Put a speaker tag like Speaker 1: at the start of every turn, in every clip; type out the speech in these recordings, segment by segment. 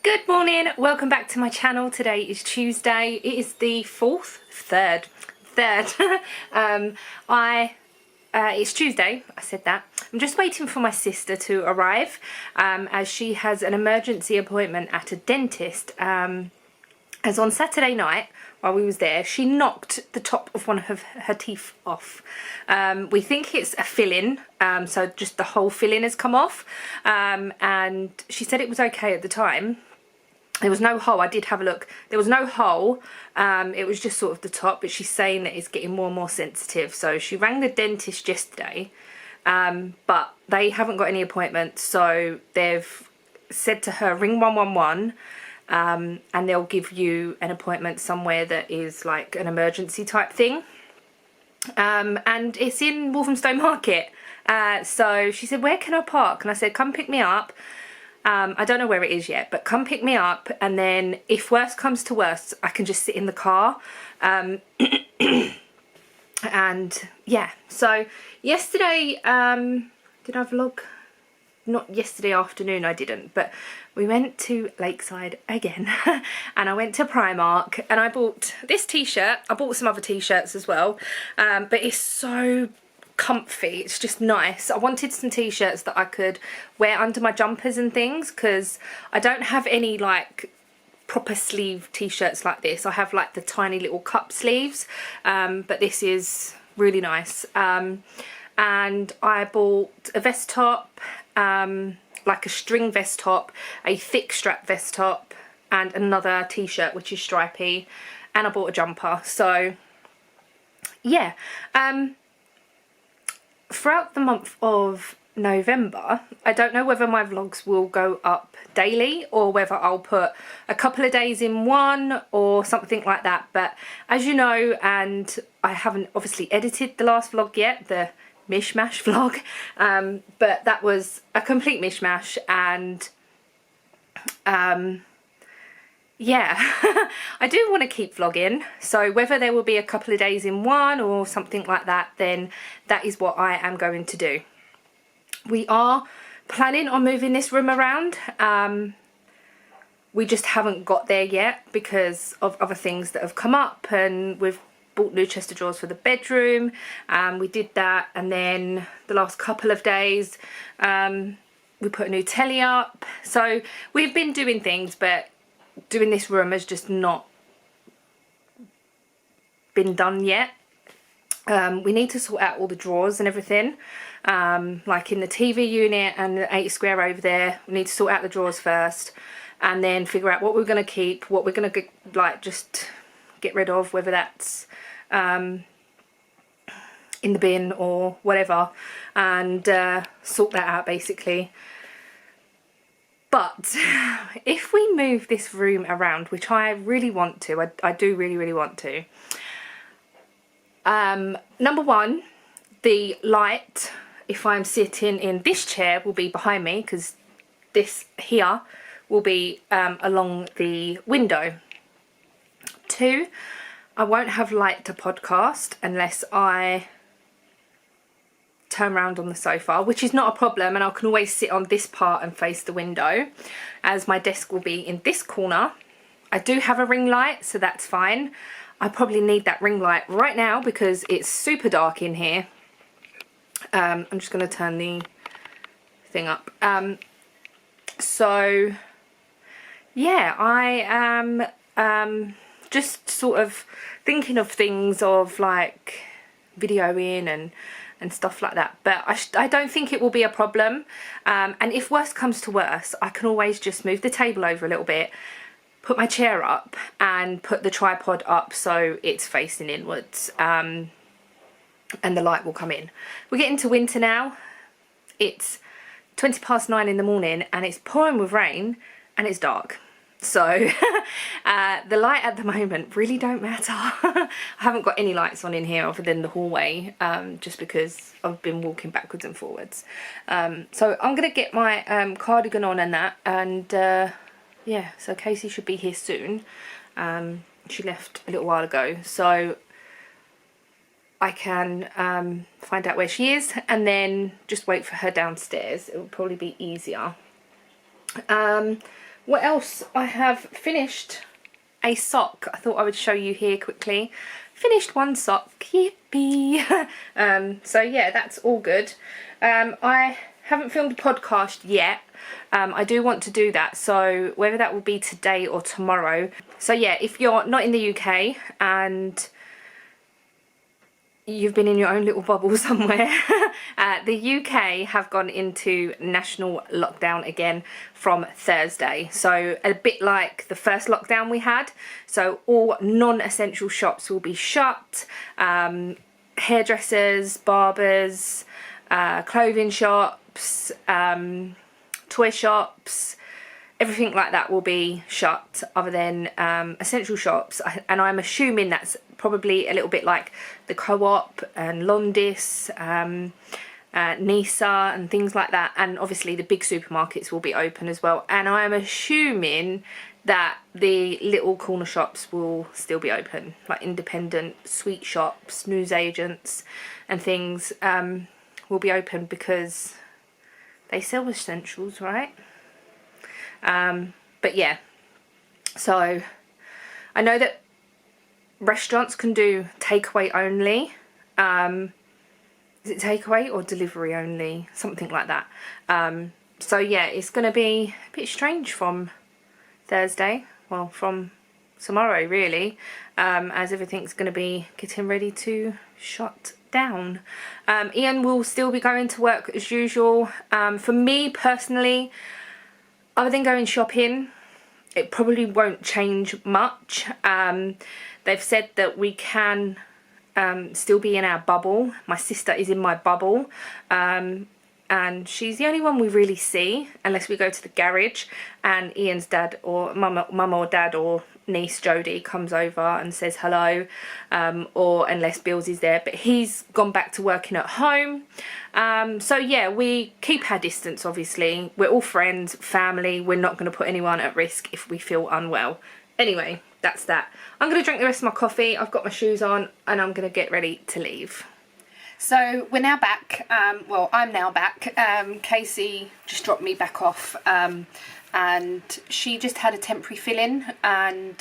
Speaker 1: Good morning, welcome back to my channel. Today is Tuesday. It is the third. It's Tuesday, I said that. I'm just waiting for my sister to arrive as she has an emergency appointment at a dentist. As on Saturday night, while we was there, she knocked the top of one of her teeth off. We think it's a filling, so just the whole filling has come off. And she said it was okay at the time. There was no hole. I did have a look. There was no hole. It was just sort of the top, but she's saying that it's getting more and more sensitive. So she rang the dentist yesterday, but they haven't got any appointments. So they've said to her, ring 111. And they'll give you an appointment somewhere that is like an emergency type thing. And it's in Walthamstow Market. So she said, where can I park? And I said, come pick me up. I don't know where it is yet, but come pick me up, and then if worst comes to worst, I can just sit in the car. And yeah, so yesterday, did I vlog? Not yesterday afternoon, I didn't, but we went to Lakeside again and I went to Primark and I bought this t-shirt. I bought some other t-shirts as well, but it's so comfy. It's just nice. I wanted some t-shirts that I could wear under my jumpers and things, because I don't have any like proper sleeve t-shirts like this. I have like the tiny little cup sleeves, but this is really nice. And I bought a vest top, like a string vest top, a thick strap vest top, and another t-shirt which is stripy, and I bought a jumper. So yeah, throughout the month of November, I don't know whether my vlogs will go up daily or whether I'll put a couple of days in one or something like that. But as you know, and I haven't obviously edited the last vlog yet, the mishmash vlog, but that was a complete mishmash, and yeah, I do want to keep vlogging, so whether there will be a couple of days in one or something like that, then that is what I am going to do. We are planning on moving this room around. We just haven't got there yet because of other things that have come up, and we've bought new chest of drawers for the bedroom. We did that, and then the last couple of days we put a new telly up. So we've been doing things, but doing this room has just not been done yet. We need to sort out all the drawers and everything, like in the TV unit and the 8 square over there. We need to sort out the drawers first, and then figure out what we're going to keep, what we're going to like just get rid of, whether that's in the bin or whatever, and sort that out basically. But if we move this room around, which I really want to, I do really want to, number one, the light, if I'm sitting in this chair, will be behind me, because this here will be along the window. Two, I won't have light to podcast unless I turn around on the sofa, which is not a problem, and I can always sit on this part and face the window, as my desk will be in this corner. I do have a ring light, so that's fine. I probably need that ring light right now because it's super dark in here. I'm just going to turn the thing up. So yeah, I am just sort of thinking of things of like videoing and stuff like that, but I don't think it will be a problem. And if worst comes to worst, I can always just move the table over a little bit, put my chair up and put the tripod up so it's facing inwards, and the light will come in. We're getting to winter now. It's 9:20 in the morning and it's pouring with rain and it's dark. So the light at the moment really don't matter. I haven't got any lights on in here other than the hallway, just because I've been walking backwards and forwards. So I'm going to get my cardigan on and that, and yeah, so Casey should be here soon. She left a little while ago, so I can find out where she is and then just wait for her downstairs. It will probably be easier. What else? I have finished a sock. I thought I would show you here quickly. Finished one sock. Yippee! So yeah, that's all good. I haven't filmed a podcast yet. I do want to do that, so whether that will be today or tomorrow. So yeah, if you're not in the UK and you've been in your own little bubble somewhere, the UK have gone into national lockdown again from Thursday. So a bit like the first lockdown we had. So all non-essential shops will be shut. Hairdressers, barbers, clothing shops, toy shops, everything like that will be shut other than essential shops. And I'm assuming that's probably a little bit like the Co-op and Londis, Nisa and things like that. And obviously the big supermarkets will be open as well. And I'm assuming that the little corner shops will still be open, like independent sweet shops, newsagents and things will be open because they sell essentials, right? But yeah, so I know that restaurants can do takeaway only. Is it takeaway or delivery only? Something like that. So yeah, it's going to be a bit strange from Thursday. Well, from tomorrow really, as everything's going to be getting ready to shut down. Ian will still be going to work as usual. For me personally, other than going shopping, it probably won't change much. They've said that we can still be in our bubble. My sister is in my bubble, and she's the only one we really see unless we go to the garage and Ian's dad or mum or dad or niece Jodie comes over and says hello, or unless Bills is there, but he's gone back to working at home. So yeah, we keep our distance. Obviously we're all friends, family, we're not going to put anyone at risk if we feel unwell. Anyway, that's that. I'm going to drink the rest of my coffee, I've got my shoes on, and I'm going to get ready to leave. So we're now back, well I'm now back. Casey just dropped me back off, and she just had a temporary fill-in, and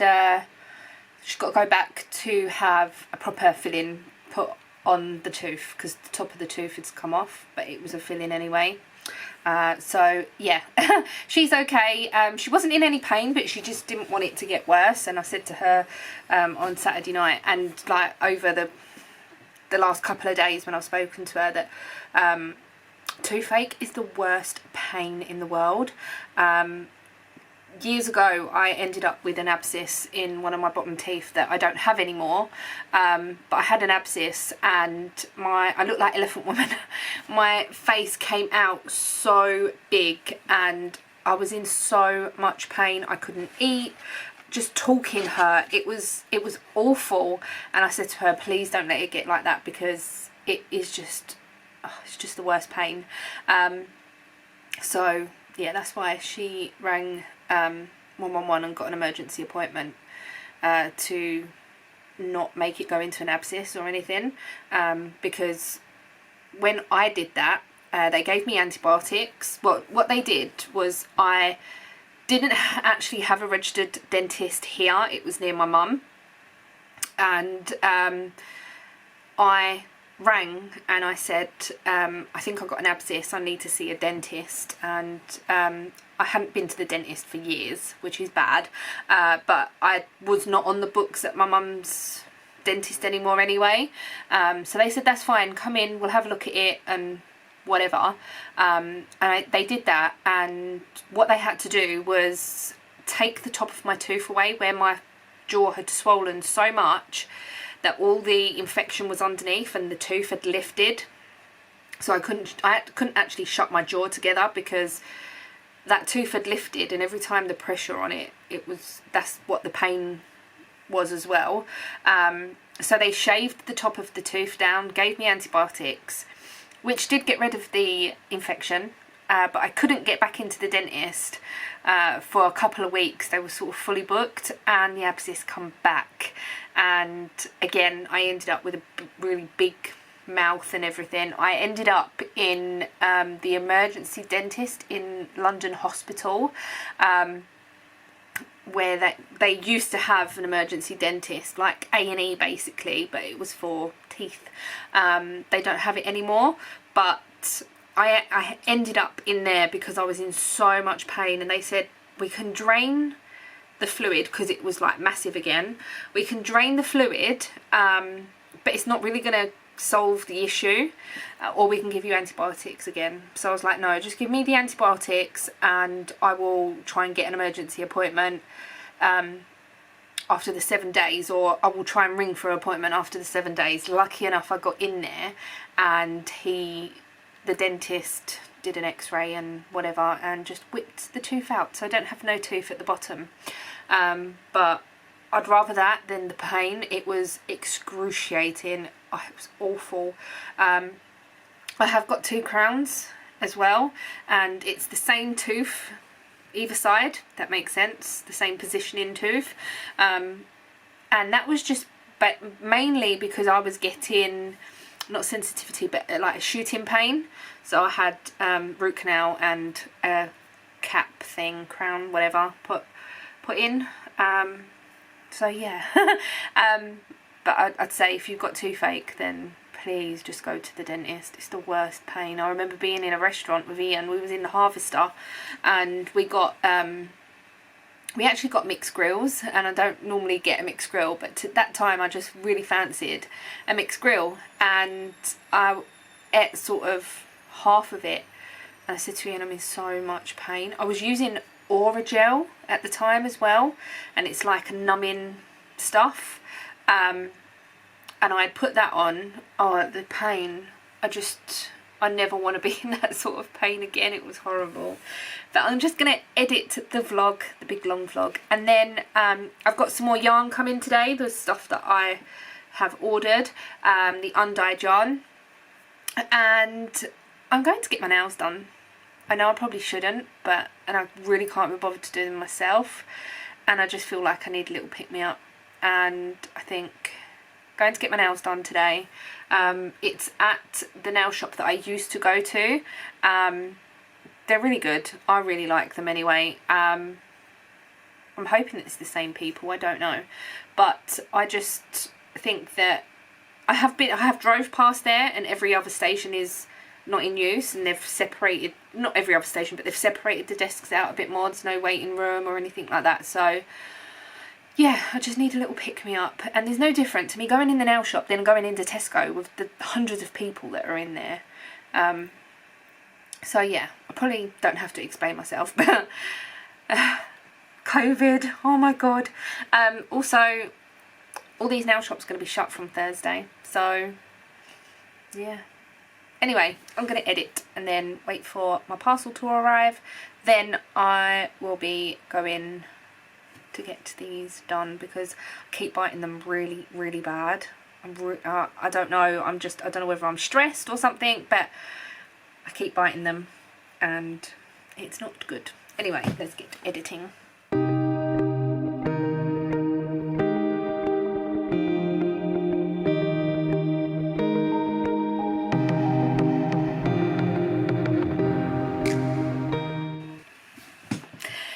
Speaker 1: she's got to go back to have a proper fill-in put on the tooth because the top of the tooth has come off, but it was a fill-in anyway. So yeah, she's okay. She wasn't in any pain, but she just didn't want it to get worse, and I said to her on Saturday night and like over the last couple of days when I've spoken to her that toothache is the worst pain in the world. Years ago I ended up with an abscess in one of my bottom teeth that I don't have anymore, but I had an abscess and I looked like Elephant Woman. My face came out so big and I was in so much pain. I couldn't eat. Just talking her, it was awful, and I said to her, please don't let it get like that because it is just, it's just the worst pain. So yeah, that's why she rang 111 and got an emergency appointment to not make it go into an abscess or anything, because when I did that, they gave me antibiotics. Well, what they did was I didn't actually have a registered dentist here, it was near my mum, and I rang and I said, I think I've got an abscess, I need to see a dentist, and I hadn't been to the dentist for years, which is bad, but I was not on the books at my mum's dentist anymore anyway, so they said that's fine, come in, we'll have a look at it and whatever. And they did that, and what they had to do was take the top of my tooth away where my jaw had swollen so much that all the infection was underneath and the tooth had lifted, so I couldn't actually shut my jaw together because that tooth had lifted, and every time the pressure on it, that's what the pain was as well. So they shaved the top of the tooth down, gave me antibiotics, which did get rid of the infection, but I couldn't get back into the dentist for a couple of weeks. They were sort of fully booked, and the abscess come back, and again I ended up with a really big mouth and everything. I ended up in the emergency dentist in London Hospital, where they used to have an emergency dentist, like A&E basically, but it was for teeth. They don't have it anymore, but I ended up in there because I was in so much pain, and they said we can drain the fluid because it was like massive again. We can drain the fluid, but it's not really going to solve the issue, or we can give you antibiotics again. So I was like, no, just give me the antibiotics and I will try and get an emergency appointment after the 7 days, or I will try and ring for an appointment after the 7 days. Lucky enough I got in there, and the dentist did an x-ray and whatever and just whipped the tooth out, so I don't have no tooth at the bottom. But I'd rather that than the pain. It was excruciating. Oh, it was awful. I have got 2 crowns as well, and it's the same tooth either side. That makes sense. The same positioning tooth. And that was just mainly because I was getting, not sensitivity, but like a shooting pain. So I had root canal and a cap thing, crown, whatever, put in. So yeah. But I'd say if you've got toothache, then please just go to the dentist. It's the worst pain. I remember being in a restaurant with Ian. We was in the Harvester, and we actually got mixed grills, and I don't normally get a mixed grill, but at that time I just really fancied a mixed grill, and I ate sort of half of it, and I said to Ian, I'm in so much pain. I was using Aura gel at the time as well, and it's like a numbing stuff, and I put that on. Oh, the pain, I never want to be in that sort of pain again. It was horrible. But I'm just going to edit the vlog, the big long vlog, and then I've got some more yarn coming today, the stuff that I have ordered, the undyed yarn, and I'm going to get my nails done. I know I probably shouldn't, and I really can't be bothered to do them myself, and I just feel like I need a little pick-me-up, and I think I'm going to get my nails done today. It's at the nail shop that I used to go to. They're really good. I really like them anyway. I'm hoping it's the same people, I don't know, but I just think that I have drove past there, and every other station is not in use, and they've separated, not every other station, but they've separated the desks out a bit more. There's no waiting room or anything like that. So yeah, I just need a little pick-me-up, and there's no different to me going in the nail shop than going into Tesco with the hundreds of people that are in there. So yeah, I probably don't have to explain myself, but COVID, oh my god. Also, all these nail shops are going to be shut from Thursday, so yeah. Anyway, I'm going to edit and then wait for my parcel to arrive. Then I will be going to get these done because I keep biting them really, really bad. I don't know, I don't know whether I'm stressed or something, but I keep biting them and it's not good. Anyway, let's get editing.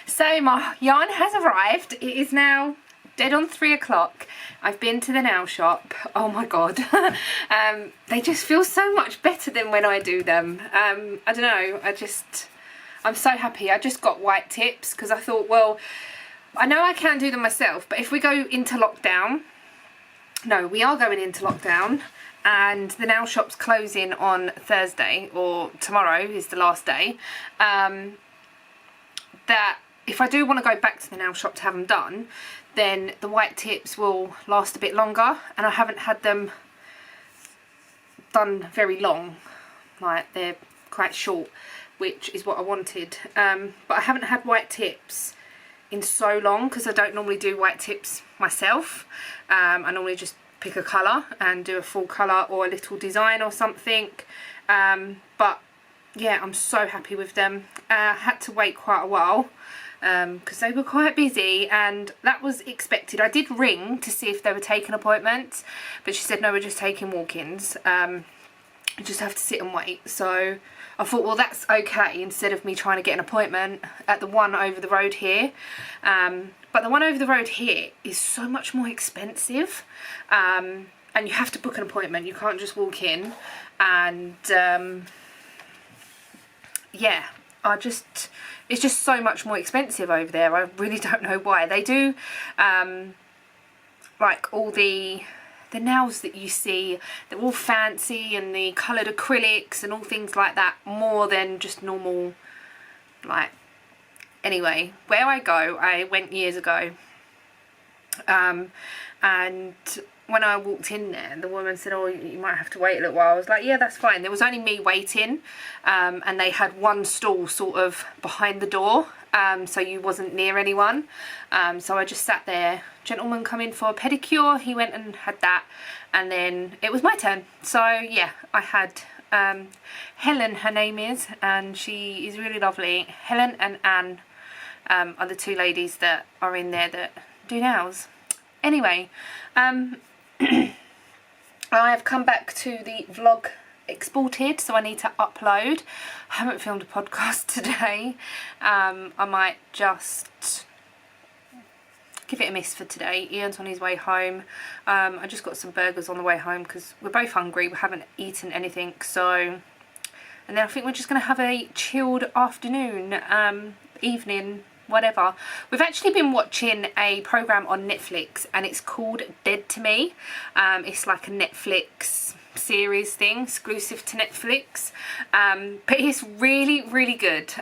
Speaker 1: So my yarn has arrived. It is now dead on 3 o'clock. I've been to the nail shop. Oh my god. They just feel so much better than when I do them. I don't know, I'm so happy. I just got white tips because I thought, well, I know I can do them myself, but if we go into lockdown, no, we are going into lockdown, and the nail shop's closing on Thursday, or tomorrow is the last day, that if I do want to go back to the nail shop to have them done, then the white tips will last a bit longer, and I haven't had them done very long, like they're quite short, which is what I wanted, but I haven't had white tips in so long because I don't normally do white tips myself. I normally just pick a colour and do a full colour or a little design or something, but yeah, I'm so happy with them. I had to wait quite a while because they were quite busy, and that was expected. I did ring to see if they were taking appointments, but she said no, we're just taking walk-ins. You just have to sit and wait. So I thought, well, that's okay, instead of me trying to get an appointment at the one over the road here. But the one over the road here is so much more expensive, and you have to book an appointment. You can't just walk in. And yeah, it's just so much more expensive over there. I really don't know why. They do like all the nails that you see, they're all fancy, and the coloured acrylics and all things like that, more than just normal, like, anyway, where I went years ago, and when I walked in there, the woman said, oh, you might have to wait a little while. I was like, yeah, that's fine. There was only me waiting, and they had one stall sort of behind the door, so you wasn't near anyone. So I just sat there. Gentleman come in for a pedicure. He went and had that, and then it was my turn. So yeah, I had Helen, her name is, and she is really lovely. Helen and Anne are the two ladies that are in there that do nails. Anyway, I have come back to the vlog exported, so I need to upload. I haven't filmed a podcast today. I might just give it a miss for today. Ian's on his way home. I just got some burgers on the way home because we're both hungry. We haven't eaten anything, so, and then I think we're just going to have a chilled afternoon, evening, whatever. We've actually been watching a program on Netflix, and it's called Dead to Me. It's like a Netflix series thing, exclusive to Netflix, but it's really, really good.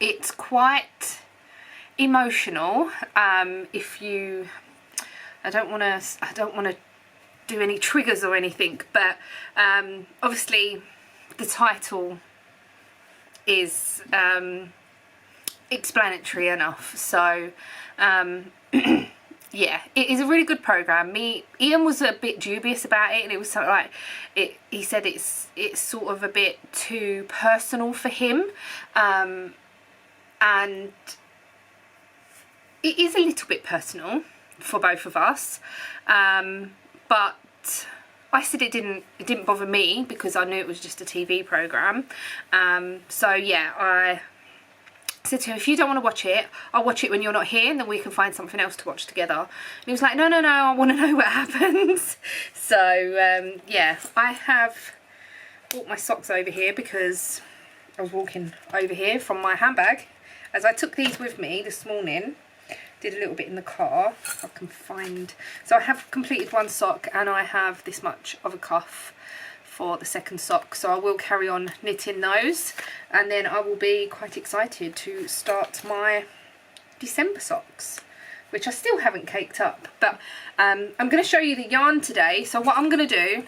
Speaker 1: It's quite emotional. If you, I don't want to do any triggers or anything, but obviously the title is explanatory enough, so yeah, it is a really good program. Ian was a bit dubious about it, and it was something like he said it's sort of a bit too personal for him, and it is a little bit personal for both of us, but I said it didn't bother me because I knew it was just a TV program. So yeah, I said to him, if you don't want to watch it, I'll watch it when you're not here, and then we can find something else to watch together. And he was like, no, I want to know what happens. So yeah, I have brought my socks over here because I was walking over here from my handbag, as I took these with me this morning. Did a little bit in the car, if I can find. So I have completed one sock, and I have this much of a cuff for the second sock, so I will carry on knitting those, and then I will be quite excited to start my December socks, which I still haven't caked up. But I'm going to show you the yarn today. So what I'm going to do,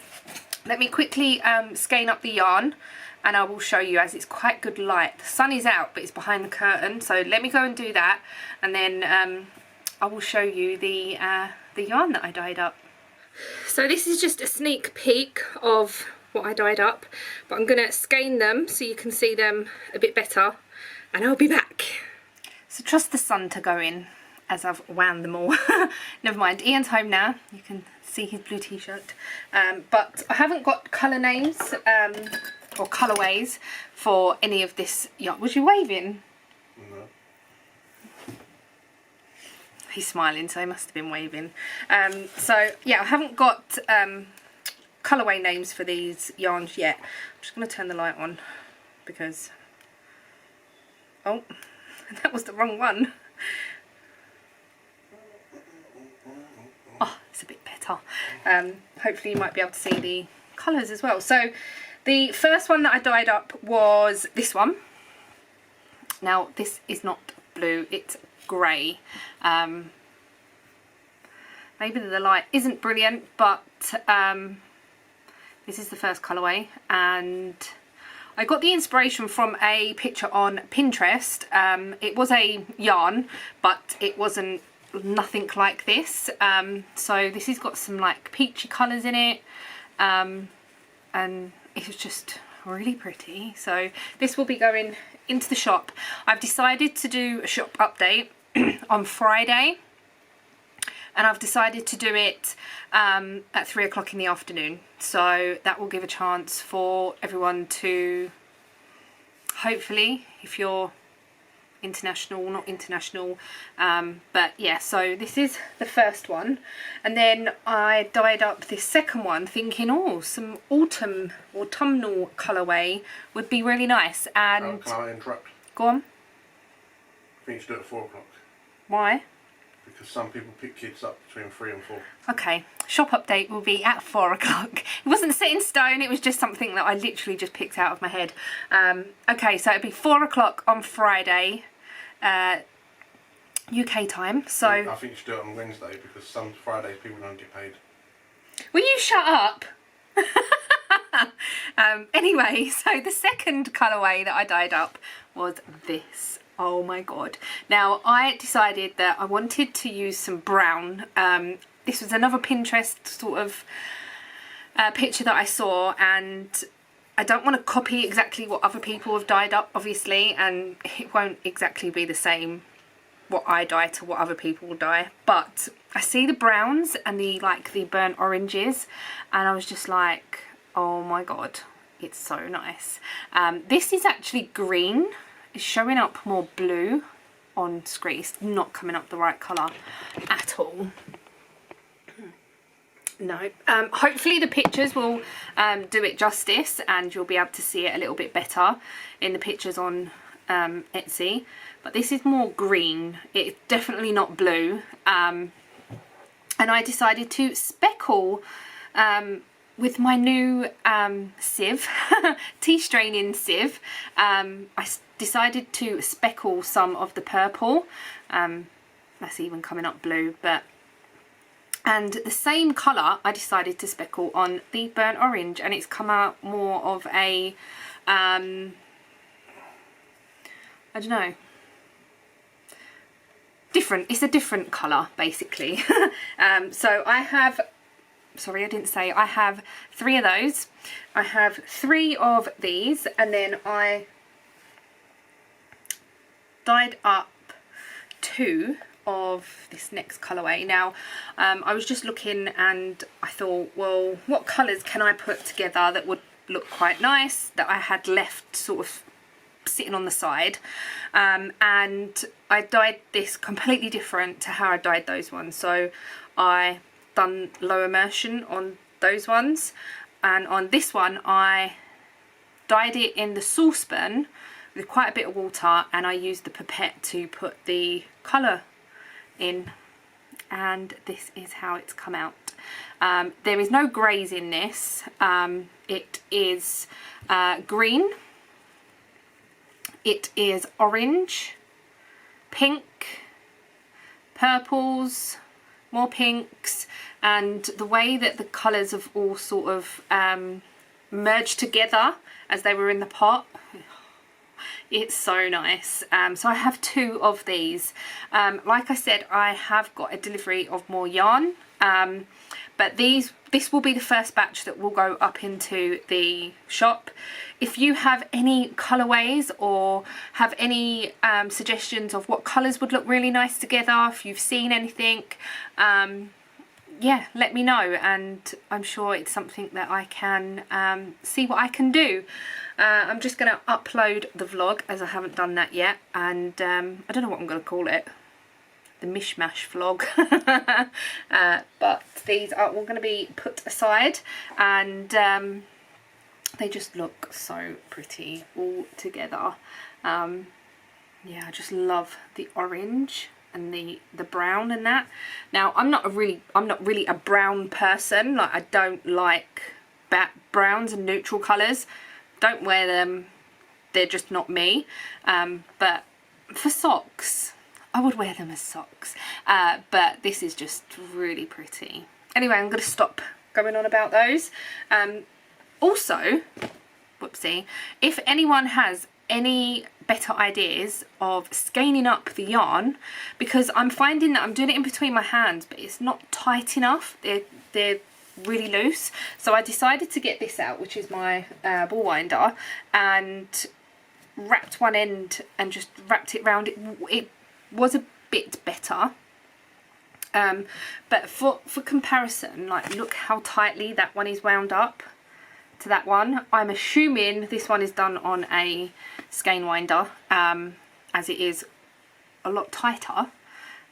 Speaker 1: let me quickly skein up the yarn, and I will show you, as it's quite good light. The sun is out, but it's behind the curtain, so let me go and do that, and then I will show you the yarn that I dyed up. So this is just a sneak peek of what I dyed up, but I'm going to skein them so you can see them a bit better, and I'll be back. So trust the sun to go in as I've wound them all. Never mind, Ian's home now. You can see his blue t-shirt, but I haven't got colour names or colourways for any of this yarn. Was you waving? No. He's smiling, so he must have been waving. So yeah, I haven't got colourway names for these yarns yet. I'm just going to turn the light on because, oh, that was the wrong one. Oh, it's a bit better. Hopefully you might be able to see the colours as well. So the first one that I dyed up was this one. Now this is not blue, it's grey. Maybe the light isn't brilliant, but this is the first colourway, and I got the inspiration from a picture on Pinterest. It was a yarn, but it wasn't nothing like this. So this has got some like peachy colours in it, and it was just really pretty. So this will be going into the shop. I've decided to do a shop update on Friday, and I've decided to do it at 3 o'clock in the afternoon, so that will give a chance for everyone to, hopefully, if you're international, not international, but yeah, so this is the first one, and then I dyed up this second one thinking, oh, some autumnal colourway would be really nice. And
Speaker 2: can I interrupt?
Speaker 1: Go on.
Speaker 2: I think you should do it at 4 o'clock.
Speaker 1: Why?
Speaker 2: Because some people pick kids up between 3 and 4.
Speaker 1: Okay, shop update will be at 4 o'clock. It wasn't set in stone, it was just something that I literally just picked out of my head. Okay, so it'll be 4 o'clock on Friday, UK time. So
Speaker 2: I think you should do it on Wednesday, because some Fridays people don't get paid.
Speaker 1: Will you shut up? Anyway, so the second colourway that I dyed up was this. Oh my god. Now I decided that I wanted to use some brown. This was another Pinterest sort of picture that I saw, and I don't want to copy exactly what other people have dyed up, obviously, and it won't exactly be the same what I dye to what other people will dye, but I see the browns and the burnt oranges, and I was just like, oh my god, it's so nice. This is actually green. It's showing up more blue on screen. It's not coming up the right colour at all. No. Hopefully the pictures will do it justice, and you'll be able to see it a little bit better in the pictures on Etsy. But this is more green. It's definitely not blue. And I decided to speckle with my new sieve, tea straining sieve. I decided to speckle some of the purple. That's even coming up blue, and the same colour I decided to speckle on the burnt orange, and it's come out more of a I don't know, different. It's a different colour basically. So I have, sorry I didn't say, I have 3 of those. I have 3 of these, and then I dyed up 2 of this next colourway. Now I was just looking and I thought, well, what colours can I put together that would look quite nice, that I had left sort of sitting on the side, and I dyed this completely different to how I dyed those ones. So I done low immersion on those ones, and on this one I dyed it in the saucepan with quite a bit of water, and I used the pipette to put the colour in, and this is how it's come out. There is no greys in this. It is green, it is orange, pink, purples, more pinks, and the way that the colours have all sort of merged together as they were in the pot, it's so nice. So I have 2 of these. Like I said, I have got a delivery of more yarn, but this will be the first batch that will go up into the shop. If you have any colourways or have any suggestions of what colours would look really nice together, if you've seen anything, yeah, let me know, and I'm sure it's something that I can see what I can do. I'm just going to upload the vlog, as I haven't done that yet, and I don't know what I'm going to call it, the mishmash vlog. But these are all going to be put aside, and they just look so pretty all together. Yeah, I just love the orange and the brown and that. Now I'm not really a brown person. Like, I don't like browns and neutral colours. Don't wear them, they're just not me. But for socks, I would wear them as socks. But this is just really pretty. Anyway, I'm going to stop going on about those. Also, whoopsie, if anyone has any better ideas of skein up the yarn, because I'm finding that I'm doing it in between my hands, but it's not tight enough. They're really loose, so I decided to get this out, which is my ball winder, and wrapped one end and just wrapped it round. It was a bit better, But for comparison, like, look how tightly that one is wound up to that one. I'm assuming this one is done on a skein winder, as it is a lot tighter.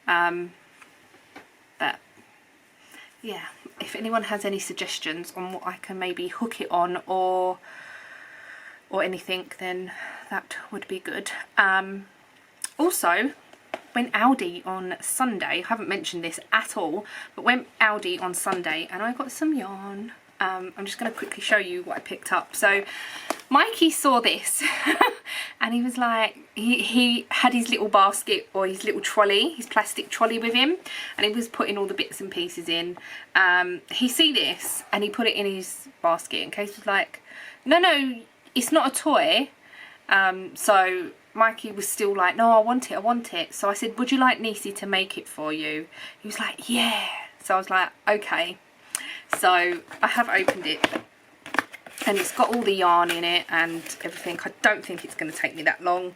Speaker 1: But yeah, if anyone has any suggestions on what I can maybe hook it on or anything, then that would be good. Also, went Aldi on Sunday. I haven't mentioned this at all, but went Aldi on Sunday and I got some yarn. I'm just going to quickly show you what I picked up. So Mikey saw this and he was like, he had his little basket or his little trolley, his plastic trolley with him, and he was putting all the bits and pieces in. He see this and he put it in his basket, and Case was like, no, it's not a toy. So Mikey was still like, no, I want it. So I said, would you like Nisi to make it for you? He was like, yeah. So I was like, okay. So I have opened it and it's got all the yarn in it and everything. I don't think it's going to take me that long.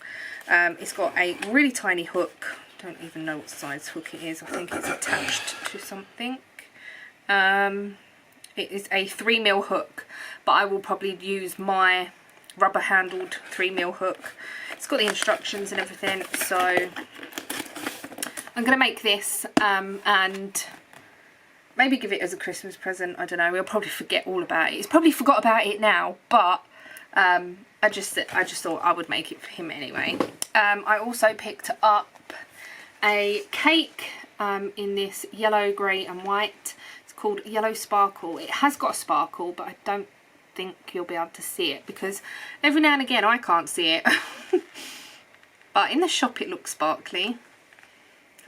Speaker 1: It's got a really tiny hook. Don't even know what size hook it is. I think it's attached to something. It is a 3mm hook, but I will probably use my rubber handled 3mm hook. It's got the instructions and everything, so I'm going to make this and maybe give it as a Christmas present. I don't know, we'll probably forget all about it. It's probably forgot about it now, but I just thought I would make it for him anyway. I also picked up a cake in this yellow, grey and white. It's called Yellow Sparkle. It has got a sparkle, but I don't think you'll be able to see it because every now and again I can't see it. But in the shop it looks sparkly.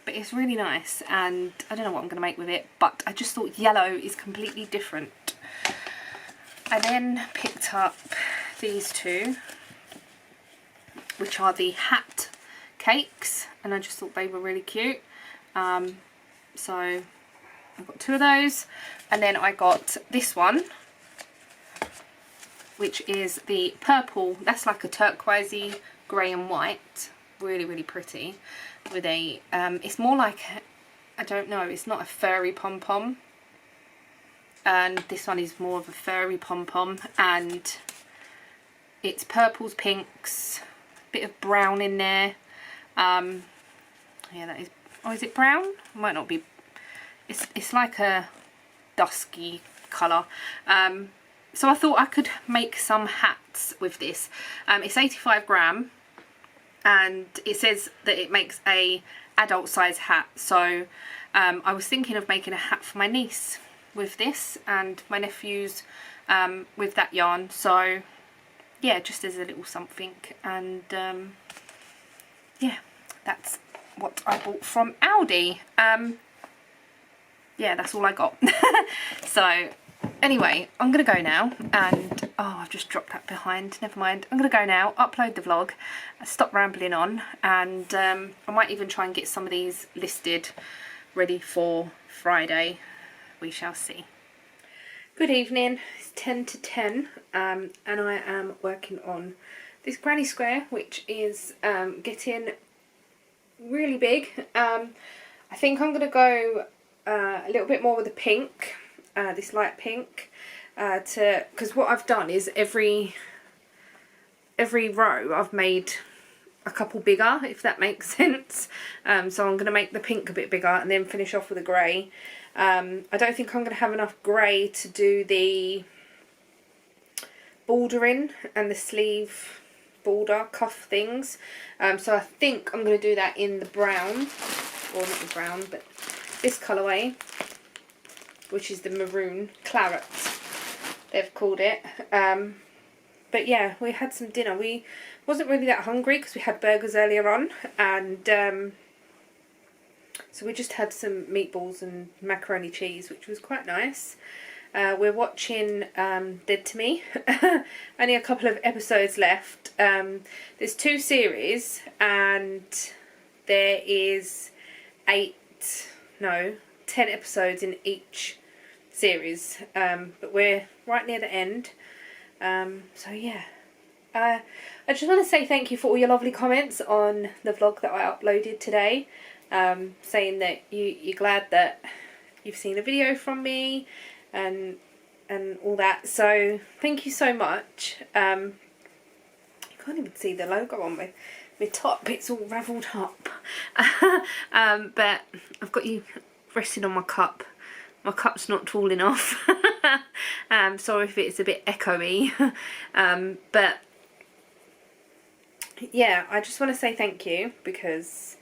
Speaker 1: But it's really nice, and I don't know what I'm going to make with it, but I just thought yellow is completely different. I then picked up these two, which are the hat cakes, and I just thought they were really cute. So I got two of those, and then I got this one, which is the purple. That's like a turquoisey grey and white, really pretty, with a it's more like, I don't know, it's not a furry pom-pom, and this one is more of a furry pom-pom, and it's purples, pinks, bit of brown in there. Yeah, that is, oh, is it brown? Might not be. It's like a dusky colour. So I thought I could make some hats with this. It's 85 gram. And it says that it makes a adult size hat, so I was thinking of making a hat for my niece with this, and my nephews with that yarn. So yeah, just as a little something. And yeah, that's what I bought from Aldi. Yeah, that's all I got. So anyway, I'm gonna go now, and oh, I've just dropped that behind, never mind. I'm gonna go now, upload the vlog, stop rambling on, and I might even try and get some of these listed ready for Friday. We shall see. Good evening, it's 10 to 10, and I am working on this granny square, which is getting really big. I think I'm gonna go a little bit more with the pink. This light pink, because what I've done is every row I've made a couple bigger, if that makes sense. So I'm going to make the pink a bit bigger and then finish off with a grey. I don't think I'm going to have enough grey to do the bordering and the sleeve border cuff things. So I think I'm going to do that in the brown, or not the brown, but this colourway, which is the maroon claret, they've called it. But yeah, we had some dinner. We wasn't really that hungry because we had burgers earlier on, and so we just had some meatballs and macaroni cheese, which was quite nice. We're watching Dead to Me. Only a couple of episodes left. There's 2 series, and there is 10 episodes in each series, but we're right near the end. So yeah, I just want to say thank you for all your lovely comments on the vlog that I uploaded today. saying that you're glad that you've seen a video from me and all that. So thank you so much. You can't even see the logo on my top, it's all ravelled up. But I've got you resting on my cup. My cup's not falling off. Sorry if it's a bit echoey. But yeah, I just want to say thank you, because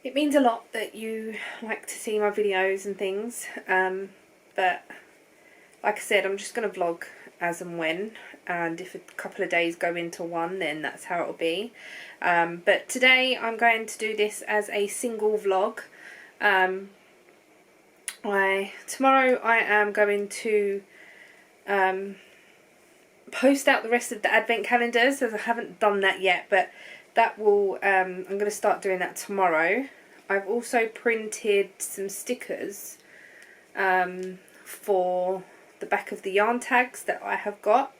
Speaker 1: it means a lot that you like to see my videos and things. But like I said, I'm just going to vlog as and when, and if a couple of days go into one, then that's how it'll be. But today I'm going to do this as a single vlog. Tomorrow I am going to post out the rest of the advent calendars, as I haven't done that yet, but that will, I'm going to start doing that tomorrow. I've also printed some stickers for the back of the yarn tags that I have got.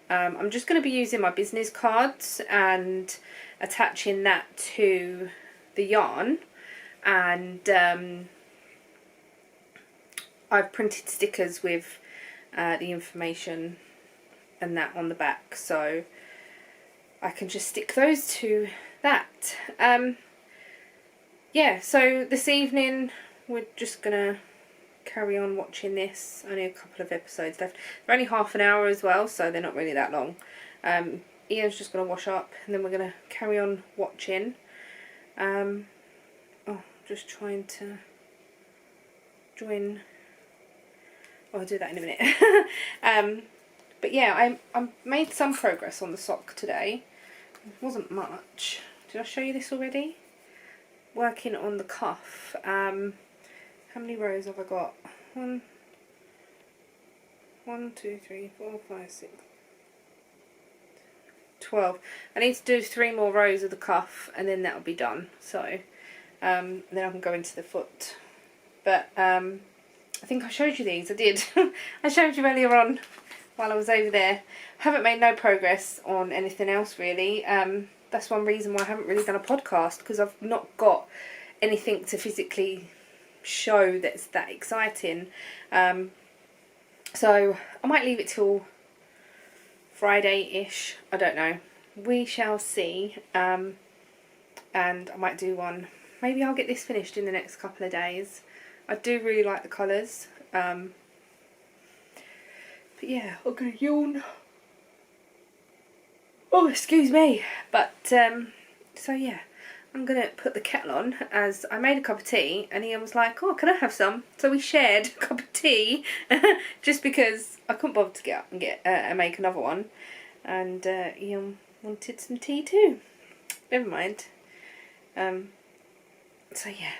Speaker 1: I'm just going to be using my business cards and attaching that to the yarn, and I've printed stickers with the information and that on the back, so I can just stick those to that. Yeah, so this evening we're just gonna carry on watching this. Only a couple of episodes left. They're only half an hour as well, so they're not really that long. Ian's just gonna wash up and then we're gonna carry on watching. Oh, just trying to join. Oh, I'll do that in a minute. But yeah, I made some progress on the sock today. It wasn't much. Did I show you this already? Working on the cuff. How many rows have I got? 1, 2, 3, 4, 5, 6, 12. I need to do 3 more rows of the cuff and then that'll be done. So then I can go into the foot. But I think I showed you these. I did. I showed you earlier on while I was over there. I haven't made no progress on anything else really. That's one reason why I haven't really done a podcast, because I've not got anything to physically show that's that exciting. So I might leave it till Friday-ish. I don't know. We shall see. And I might do one. Maybe I'll get this finished in the next couple of days. I do really like the colours. But yeah, I'm going to yawn. Oh, excuse me. But, so yeah, I'm going to put the kettle on, as I made a cup of tea and Ian was like, oh, can I have some? So we shared a cup of tea, just because I couldn't bother to get up and make another one. And Ian wanted some tea too. Never mind. So yeah,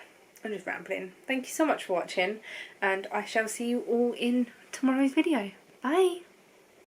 Speaker 1: I'm just rambling. Thank you so much for watching, and I shall see you all in tomorrow's video. Bye!